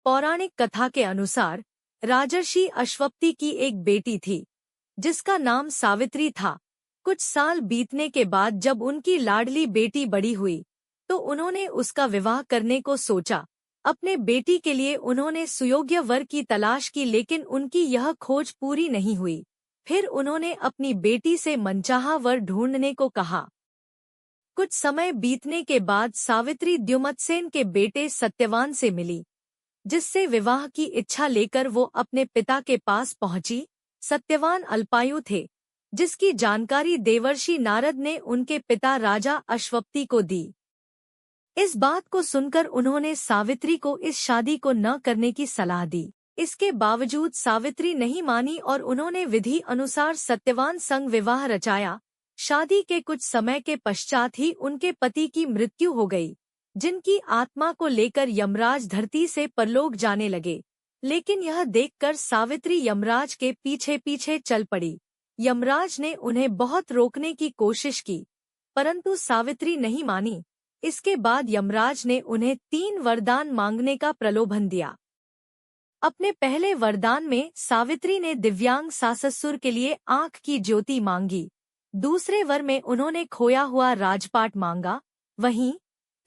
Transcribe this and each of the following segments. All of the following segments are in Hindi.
पौराणिक कथा के अनुसार राजर्षि अश्वपति की एक बेटी थी जिसका नाम सावित्री था। कुछ साल बीतने के बाद जब उनकी लाडली बेटी बड़ी हुई तो उन्होंने उसका विवाह करने को सोचा। अपने बेटी के लिए उन्होंने सुयोग्य वर की तलाश की, लेकिन उनकी यह खोज पूरी नहीं हुई। फिर उन्होंने अपनी बेटी से मनचाहा वर ढूंढने को कहा। कुछ समय बीतने के बाद सावित्री द्युमत्सेन के बेटे सत्यवान से मिली, जिससे विवाह की इच्छा लेकर वो अपने पिता के पास पहुंची। सत्यवान अल्पायु थे, जिसकी जानकारी देवर्षि नारद ने उनके पिता राजा अश्वपति को दी। इस बात को सुनकर उन्होंने सावित्री को इस शादी को न करने की सलाह दी। इसके बावजूद सावित्री नहीं मानी और उन्होंने विधि अनुसार सत्यवान संग विवाह रचाया। शादी के कुछ समय के पश्चात ही उनके पति की मृत्यु हो गई, जिनकी आत्मा को लेकर यमराज धरती से परलोक जाने लगे। लेकिन यह देखकर सावित्री यमराज के पीछे पीछे चल पड़ी। यमराज ने उन्हें बहुत रोकने की कोशिश की, परंतु सावित्री नहीं मानी। इसके बाद यमराज ने उन्हें 3 वरदान मांगने का प्रलोभन दिया। अपने पहले वरदान में सावित्री ने दिव्यांग साससुर के लिए आंख की ज्योति मांगी। दूसरे वर में उन्होंने खोया हुआ राजपाट मांगा। वहीं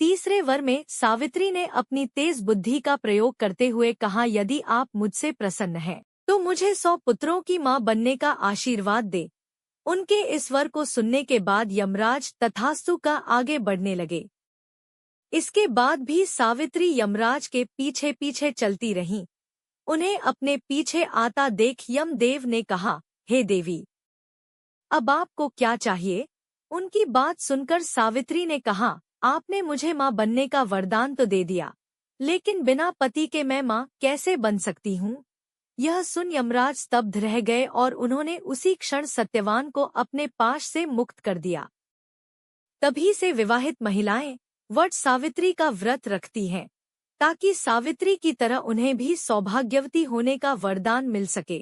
तीसरे वर में सावित्री ने अपनी तेज बुद्धि का प्रयोग करते हुए कहा, यदि आप मुझसे प्रसन्न हैं तो मुझे 100 पुत्रों की मां बनने का आशीर्वाद दे। उनके इस वर को सुनने के बाद यमराज तथास्तु का आगे बढ़ने लगे। इसके बाद भी सावित्री यमराज के पीछे पीछे चलती रहीं। उन्हें अपने पीछे आता देख यमदेव ने कहा, हे देवी, अब आपको क्या चाहिए? उनकी बात सुनकर सावित्री ने कहा, आपने मुझे मां बनने का वरदान तो दे दिया, लेकिन बिना पति के मैं मां कैसे बन सकती हूँ? यह सुन यमराज स्तब्ध रह गए और उन्होंने उसी क्षण सत्यवान को अपने पाश से मुक्त कर दिया। तभी से विवाहित महिलाएं वट सावित्री का व्रत रखती हैं, ताकि सावित्री की तरह उन्हें भी सौभाग्यवती होने का वरदान मिल सके।